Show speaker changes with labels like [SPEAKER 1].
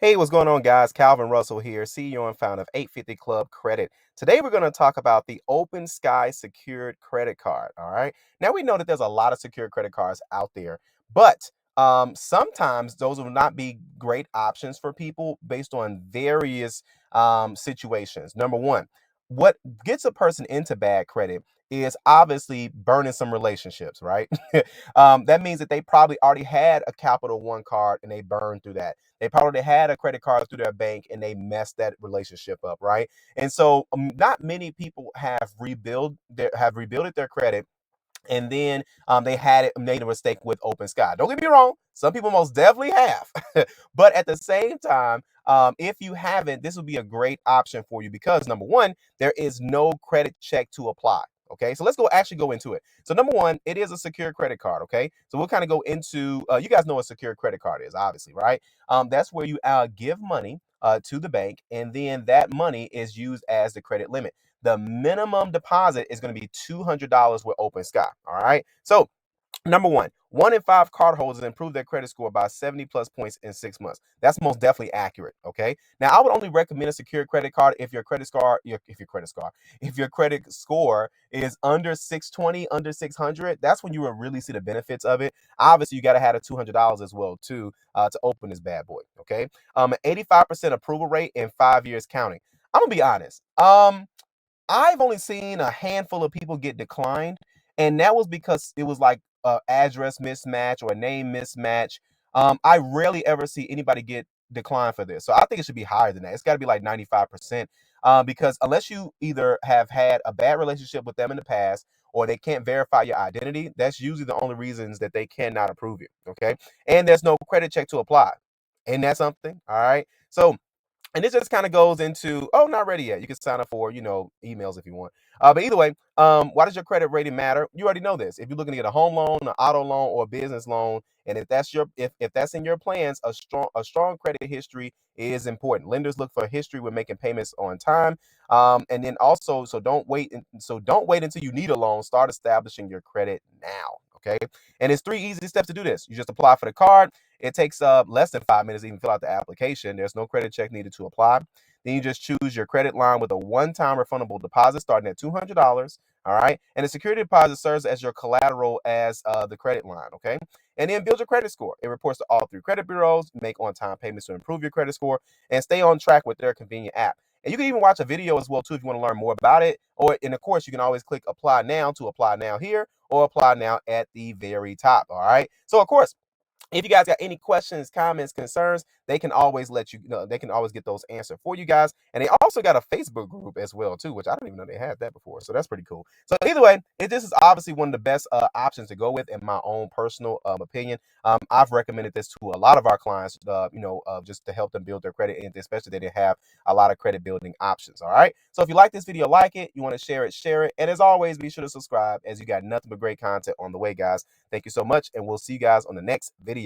[SPEAKER 1] Hey, what's going on, guys? Calvin Russell here, CEO and founder of 850 Club Credit. Today, we're going to talk about the Open Sky Secured Credit Card. All right. Now, we know that there's a lot of secured credit cards out there, but sometimes those will not be great options for people based on various situations. Number one, what gets a person into bad credit is obviously burning some relationships, right? That means that they probably already had a Capital One card and they burned through that. They probably had a credit card through their bank and they messed that relationship up, right? And so, not many people have rebuilt their credit, and then they had it made a mistake with Open Sky. Don't get me wrong, some people most definitely have, but at the same time, if you haven't, this would be a great option for you because number one, there is no credit check to apply. Okay, so let's actually go into it. So number one, it is a secure credit card. Okay, so we'll kind of go into you guys know what a secure credit card is, obviously, right? That's where you give money to the bank, and then that money is used as the credit limit. The minimum deposit is going to be $200 with Open Sky. All right. So, number one in five cardholders improve their credit score by 70 plus points in 6 months. That's most definitely accurate. Okay. Now, I would only recommend a secure credit card if your credit score, if your credit score is under 620, under 600. That's when you will really see the benefits of it. Obviously, you got to have a $200 as well too to open this bad boy. Okay. An 85% approval rate in 5 years counting. I'm gonna be honest. I've only seen a handful of people get declined, and that was because it was like a address mismatch or a name mismatch. I rarely ever see anybody get declined for this, so I think it should be higher than that. It's got to be like 95%, because unless you either have had a bad relationship with them in the past or they can't verify your identity, that's usually the only reasons that they cannot approve you. Okay, and there's no credit check to apply. Ain't that something? All right, so and this just kind of goes into, oh, not ready yet. You can sign up for, emails if you want. But either way, why does your credit rating matter? You already know this. If you're looking to get a home loan, an auto loan, or a business loan, and if that's in your plans, a strong credit history is important. Lenders look for history when making payments on time. And then also, so don't wait until you need a loan. Start establishing your credit now. Okay. And it's three easy steps to do this. You just apply for the card. It takes less than 5 minutes to even fill out the application. There's no credit check needed to apply. Then you just choose your credit line with a one-time refundable deposit starting at $200. All right. And the security deposit serves as your collateral as the credit line. Okay. And then build your credit score. It reports to all three credit bureaus, make on-time payments to improve your credit score, and stay on track with their convenient app. And you can even watch a video as well too if you want to learn more about it. And of course, you can always click apply now to apply now here or apply now at the very top. All right. So of course, if you guys got any questions, comments, concerns, they can always they can always get those answered for you guys. And they also got a Facebook group as well too, which I didn't even know they had that before. So that's pretty cool. So either way, this is obviously one of the best options to go with in my own personal opinion. I've recommended this to a lot of our clients, just to help them build their credit, and especially they didn't have a lot of credit building options. All right. So if you like this video, like it. You want to share it, share it. And as always, be sure to subscribe as you got nothing but great content on the way, guys. Thank you so much, and we'll see you guys on the next video.